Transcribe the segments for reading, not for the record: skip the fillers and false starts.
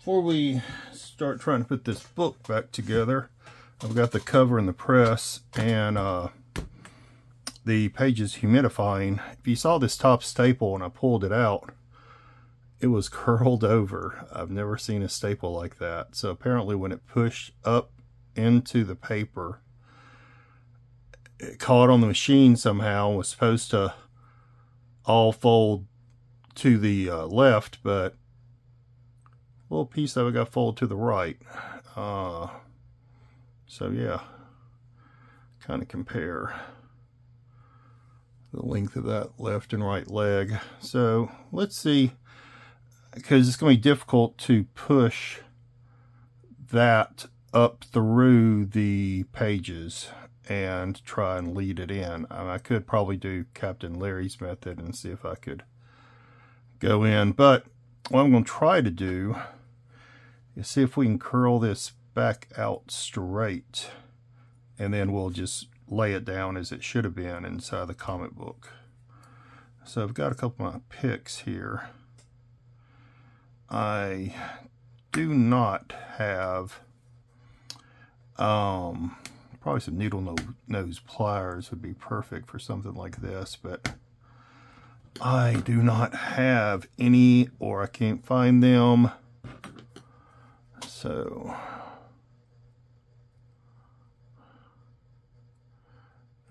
before we start trying to put this book back together, I've got the cover in the press and the pages humidifying. If you saw this top staple when I pulled it out, it was curled over. I've never seen a staple like that. So apparently when it pushed up into the paper, it caught on the machine somehow and was supposed to all fold to the left, but a little piece of it got folded to the right. So yeah, kind of compare the length of that left and right leg. So let's see, because it's going to be difficult to push that up through the pages and try and lead it in. I could probably do Captain Larry's method and see if I could go in, but what I'm going to try to do is see if we can curl this back out straight, and then we'll just lay it down as it should have been inside the comic book. So I've got a couple of my picks here. I do not have probably some needle nose pliers would be perfect for something like this, but I do not have any, or I can't find them. So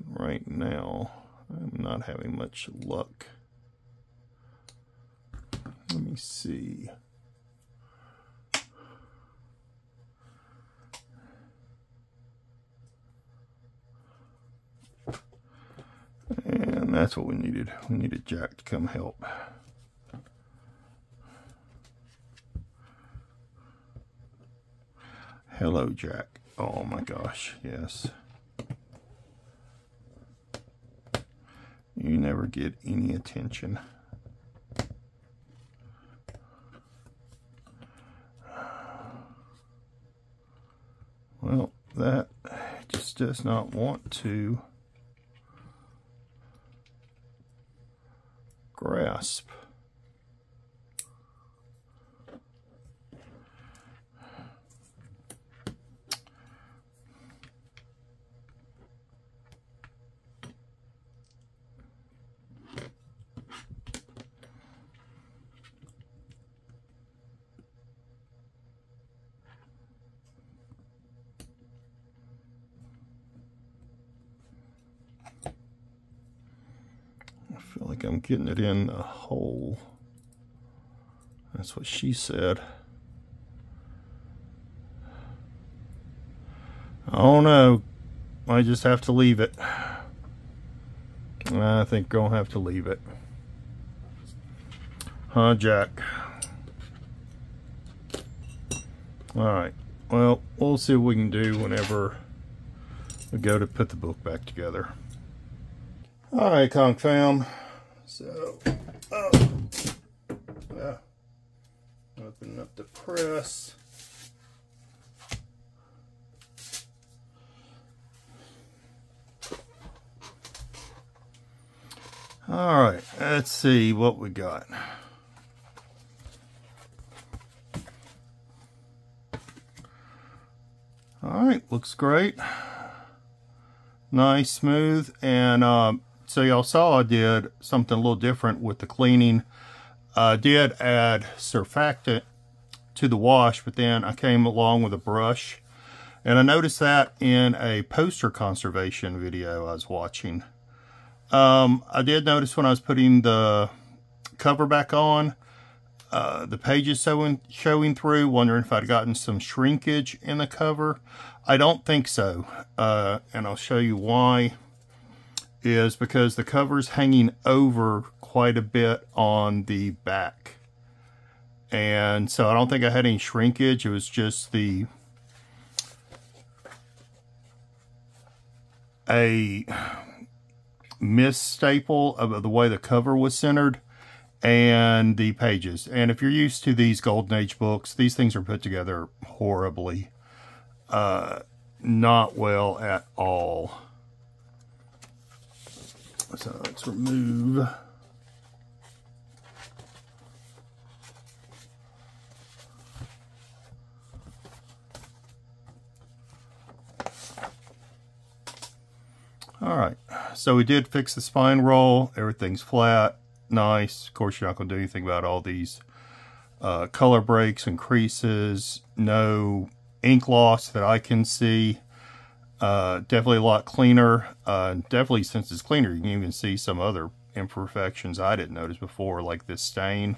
right now I'm not having much luck. Let me see. And that's what we needed. We needed Jack to come help. Hello, Jack. Oh my gosh, yes. You never get any attention. Well, that just does not want to grasp. I feel like I'm getting it in a hole. That's what she said. I don't know. I just have to leave it. I think we're gonna have to leave it. Huh, Jack? Alright. Well, we'll see what we can do whenever we go to put the book back together. Alright, Conk fam. So, open up the press. Alright, let's see what we got. Alright, looks great. Nice, smooth, and so y'all saw I did something a little different with the cleaning. I did add surfactant to the wash, but then I came along with a brush. And I noticed that in a poster conservation video I was watching. I did notice when I was putting the cover back on, the pages showing through, wondering if I'd gotten some shrinkage in the cover. I don't think so, and I'll show you why. Is because the cover's hanging over quite a bit on the back. And so I don't think I had any shrinkage. It was just a misstaple of the way the cover was centered and the pages. And if you're used to these Golden Age books, these things are put together horribly. Not well at all. So let's remove All right, so we did fix the spine roll. Everything's flat, nice. Of course, you're not going to do anything about all these color breaks and creases. No ink loss that I can see. Definitely a lot cleaner. Definitely, since it's cleaner, you can even see some other imperfections I didn't notice before, like this stain.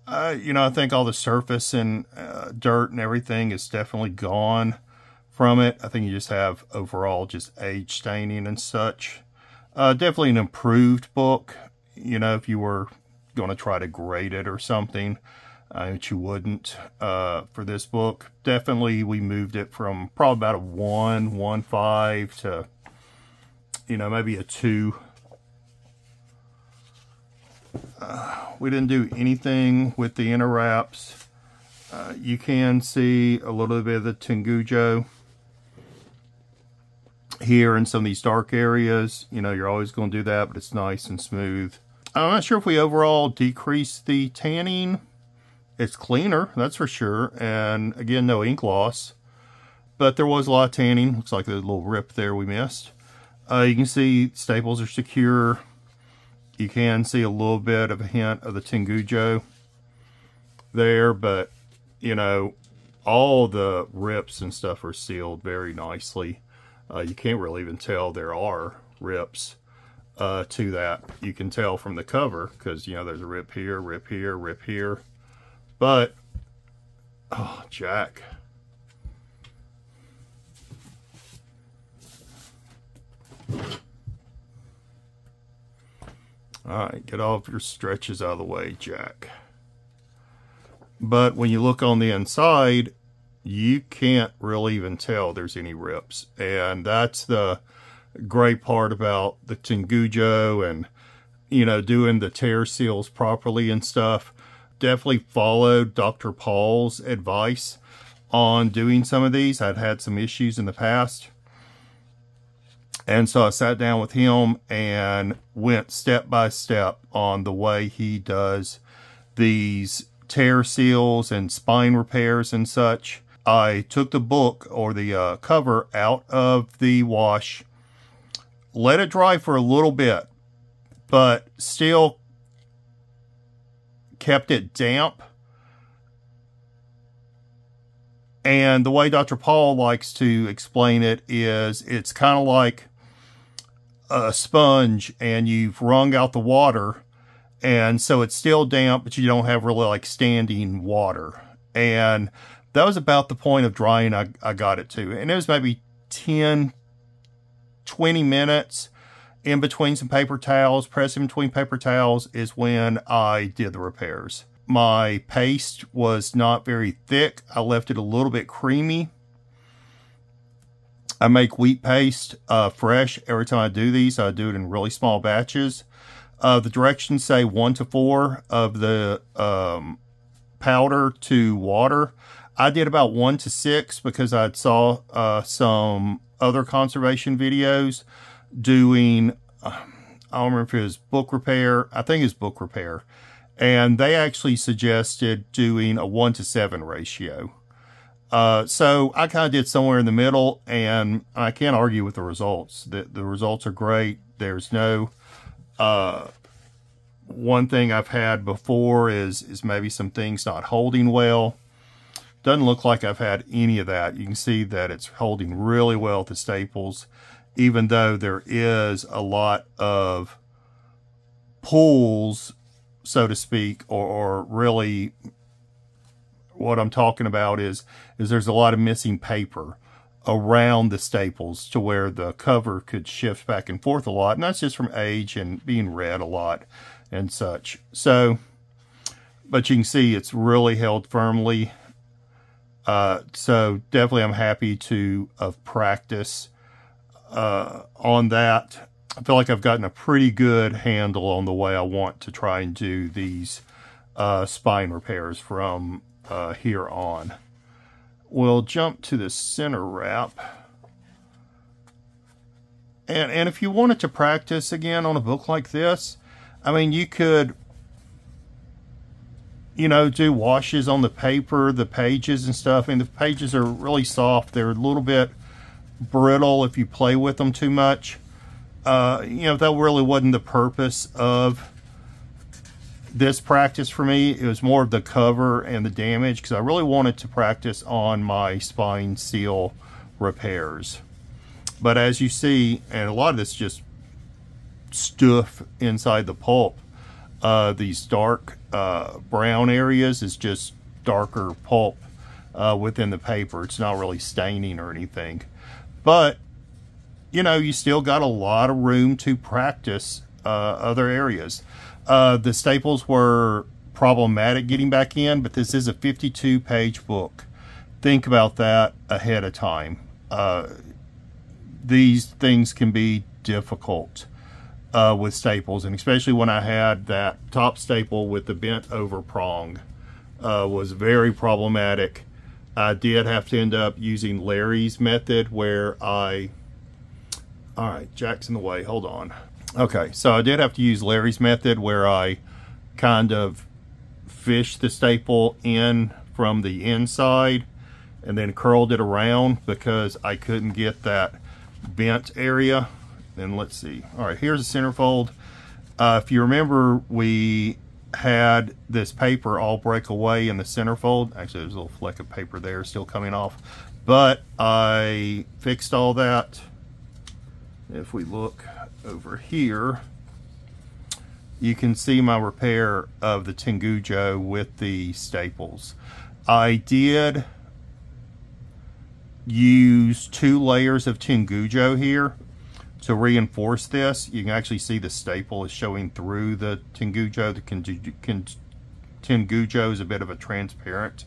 You know, I think all the surface and dirt and everything is definitely gone from it. I think you just have overall just age staining and such. Definitely an improved book. You know, if you were going to try to grade it or something, which you wouldn't for this book. Definitely we moved it from probably about a 1.5 to, you know, maybe a 2. We didn't do anything with the inner wraps. You can see a little bit of the Tengujo here in some of these dark areas. You know, you're always going to do that, but it's nice and smooth. I'm not sure if we overall decreased the tanning. It's cleaner, that's for sure. And again, no ink loss. But there was a lot of tanning. Looks like there's a little rip there we missed. You can see staples are secure. You can see a little bit of a hint of the Tengujo there, but you know, all the rips and stuff are sealed very nicely. You can't really even tell there are rips to that. You can tell from the cover because, you know, there's a rip here, rip here, rip here. But, oh, Jack. Alright, get all of your stretches out of the way, Jack. But when you look on the inside, you can't really even tell there's any rips. And that's the great part about the Tengujo and, you know, doing the tear seals properly and stuff. Definitely followed Dr. Paul's advice on doing some of these. I'd had some issues in the past. And so I sat down with him and went step by step on the way he does these tear seals and spine repairs and such. I took the book or the cover out of the wash, let it dry for a little bit, but still kept it damp. And the way Dr. Paul likes to explain it is it's kind of like a sponge and you've wrung out the water, and so it's still damp, but you don't have really like standing water. And that was about the point of drying I got it to. And it was maybe 10, 20 minutes in between some paper towels. Pressing between paper towels is when I did the repairs. My paste was not very thick. I left it a little bit creamy. I make wheat paste fresh every time I do these. I do it in really small batches. The directions say 1 to 4 of the powder to water. I did about 1 to 6 because I saw some other conservation videos doing, I don't remember if it was book repair. I think it's book repair. And they actually suggested doing a 1 to 7 ratio. So I kind of did somewhere in the middle, and I can't argue with the results. The results are great. There's no, one thing I've had before is maybe some things not holding well. Doesn't look like I've had any of that. You can see that it's holding really well at the staples, even though there is a lot of pulls, so to speak, or really what I'm talking about is there's a lot of missing paper around the staples to where the cover could shift back and forth a lot. And that's just from age and being read a lot and such. So, but you can see it's really held firmly. So definitely I'm happy to have practice on that. I feel like I've gotten a pretty good handle on the way I want to try and do these spine repairs from here on. We'll jump to the center wrap. And if you wanted to practice again on a book like this, I mean, you could, you know, do washes on the paper, the pages and stuff. And the pages are really soft. They're a little bit brittle if you play with them too much. You know, that really wasn't the purpose of this practice for me. It was more of the cover and the damage, because I really wanted to practice on my spine seal repairs. But as you see, and a lot of this just stuff inside the pulp, these dark brown areas is just darker pulp within the paper. It's not really staining or anything, but you know, you still got a lot of room to practice other areas. The staples were problematic getting back in, but this is a 52-page book. Think about that ahead of time. These things can be difficult with staples, and especially when I had that top staple with the bent over prong, was very problematic. I did have to end up using Larry's method, where all right, Jack's in the way, hold on. Okay, so I did have to use Larry's method, where I kind of fished the staple in from the inside and then curled it around, because I couldn't get that bent area. And let's see. All right, here's the centerfold. If you remember, we had this paper all break away in the centerfold. Actually, there's a little fleck of paper there still coming off, but I fixed all that. If we look over here, you can see my repair of the Tengujo with the staples. I did use 2 layers of Tengujo here to reinforce this. You can actually see the staple is showing through the Tengujo. The Tengujo is a bit of a transparent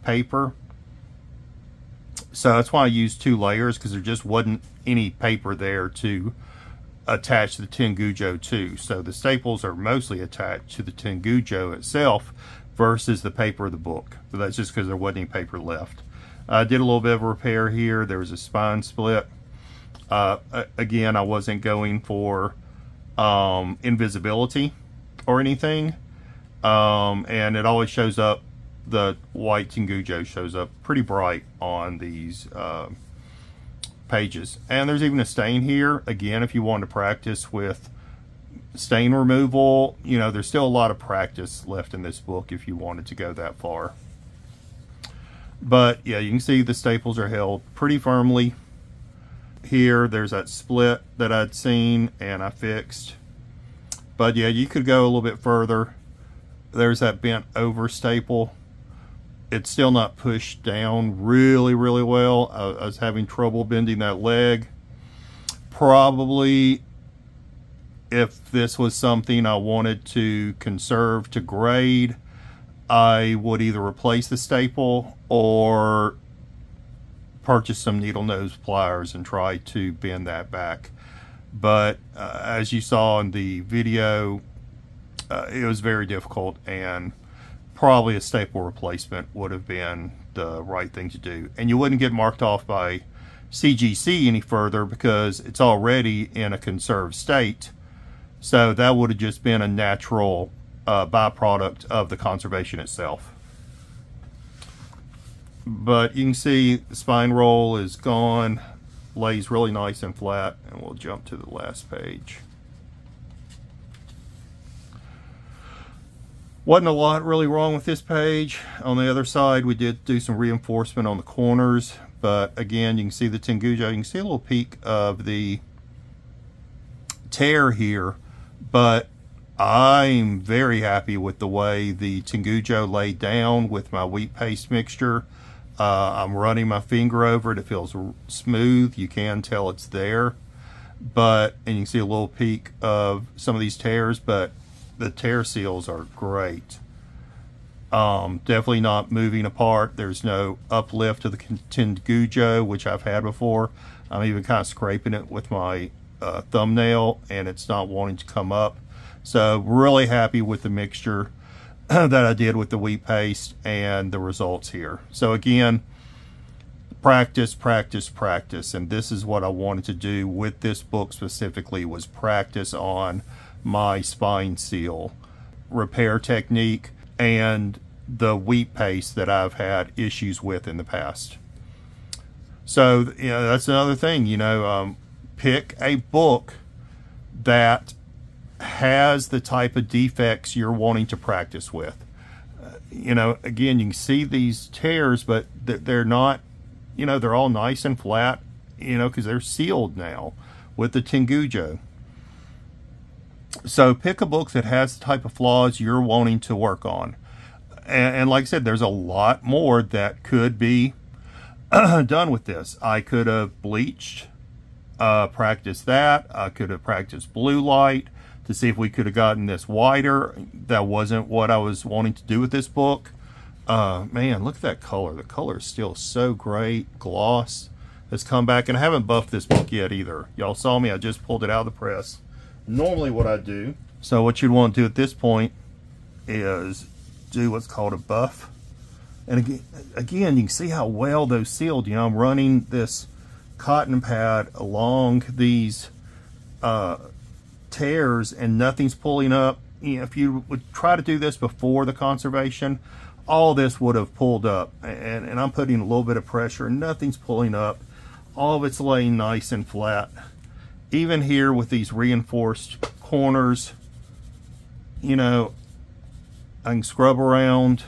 paper, so that's why I used 2 layers, because there just wasn't any paper there to attach the Tengujo to. So the staples are mostly attached to the Tengujo itself versus the paper of the book. But that's just because there wasn't any paper left. I did a little bit of repair here. There was a spine split. Again, I wasn't going for invisibility or anything. And it always shows up, the white Tengujo shows up pretty bright on these pages. And there's even a stain here. Again, if you want to practice with stain removal, you know, there's still a lot of practice left in this book if you wanted to go that far. But yeah, you can see the staples are held pretty firmly. Here, there's that split that I'd seen and I fixed. But yeah, you could go a little bit further. There's that bent over staple. It's still not pushed down really well. I was having trouble bending that leg. Probably, if this was something I wanted to conserve to grade, I would either replace the staple or purchase some needle nose pliers and try to bend that back. But as you saw in the video, it was very difficult, and probably a staple replacement would have been the right thing to do. And you wouldn't get marked off by CGC any further, because it's already in a conserved state. So that would have just been a natural byproduct of the conservation itself. But you can see the spine roll is gone, lays really nice and flat, and we'll jump to the last page. Wasn't a lot really wrong with this page. On the other side, we did do some reinforcement on the corners, but again, you can see the Tengujo. You can see a little peek of the tear here, but I'm very happy with the way the Tengujo laid down with my wheat paste mixture. I'm running my finger over it. It feels smooth. You can tell it's there, and you can see a little peek of some of these tears, but the tear seals are great. Definitely not moving apart. There's no uplift of the Tengujo, which I've had before. I'm even kind of scraping it with my thumbnail, and it's not wanting to come up. So really happy with the mixture that I did with the wheat paste and the results here. So again, practice, and this is what I wanted to do with this book specifically, was practice on my spine seal repair technique and the wheat paste that I've had issues with in the past. So, you know, that's another thing, you know, pick a book that has the type of defects you're wanting to practice with. You know, again, you can see these tears, but they're not, you know, they're all nice and flat, you know, because they're sealed now with the Tengujo. So pick a book that has the type of flaws you're wanting to work on. And like I said, there's a lot more that could be done with this. I could have bleached, practiced that. I could have practiced blue light to see if we could have gotten this wider. That wasn't what I was wanting to do with this book. Man, look at that color. The color is still so great. Gloss has come back, and I haven't buffed this book yet either. Y'all saw me, I just pulled it out of the press. Normally what I do. So what you'd want to do at this point is do what's called a buff. And again, you can see how well those sealed. You know, I'm running this cotton pad along these tears and nothing's pulling up. You know, if you would try to do this before the conservation, all this would have pulled up. And I'm putting a little bit of pressure and nothing's pulling up. All of it's laying nice and flat. Even here with these reinforced corners, you know, I can scrub around.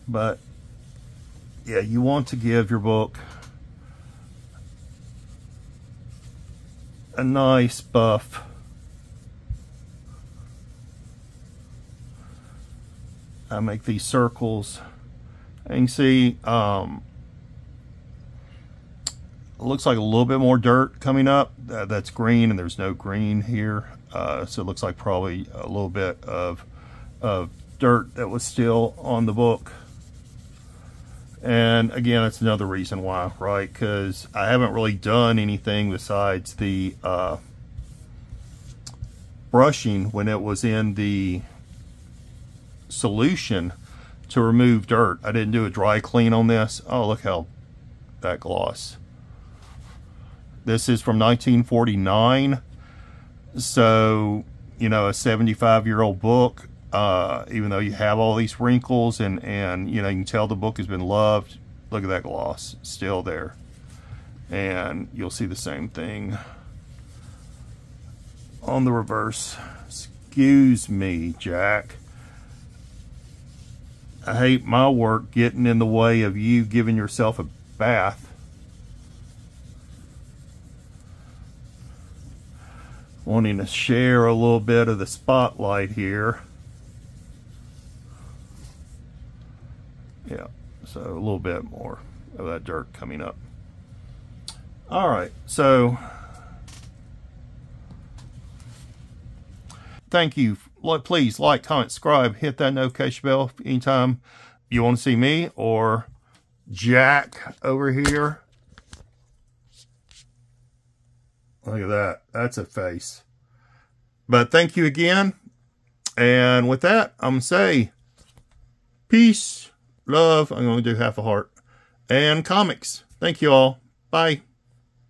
But yeah, you want to give your book a nice buff. I make these circles. And you can see it looks like a little bit more dirt coming up. That's green, and there's no green here. So it looks like probably a little bit of dirt that was still on the book. And again, that's another reason why, right? Because I haven't really done anything besides the brushing when it was in the solution to remove dirt. I didn't do a dry clean on this. Oh, look how that gloss. This is from 1949. So, you know, a 75-year-old book. Even though you have all these wrinkles and you know, you can tell the book has been loved. Look at that gloss, still there. And you'll see the same thing on the reverse. Excuse me, Jack. I hate my work getting in the way of you giving yourself a bath. Wanting to share a little bit of the spotlight here. Yeah, so a little bit more of that dirt coming up. All right, so thank you. Please like, comment, subscribe, hit that notification bell anytime you want to see me or Jack over here. Look at that. That's a face. But thank you again. And with that, I'm going to say peace. Love, I'm going to do half a heart, and comics. Thank you all. Bye.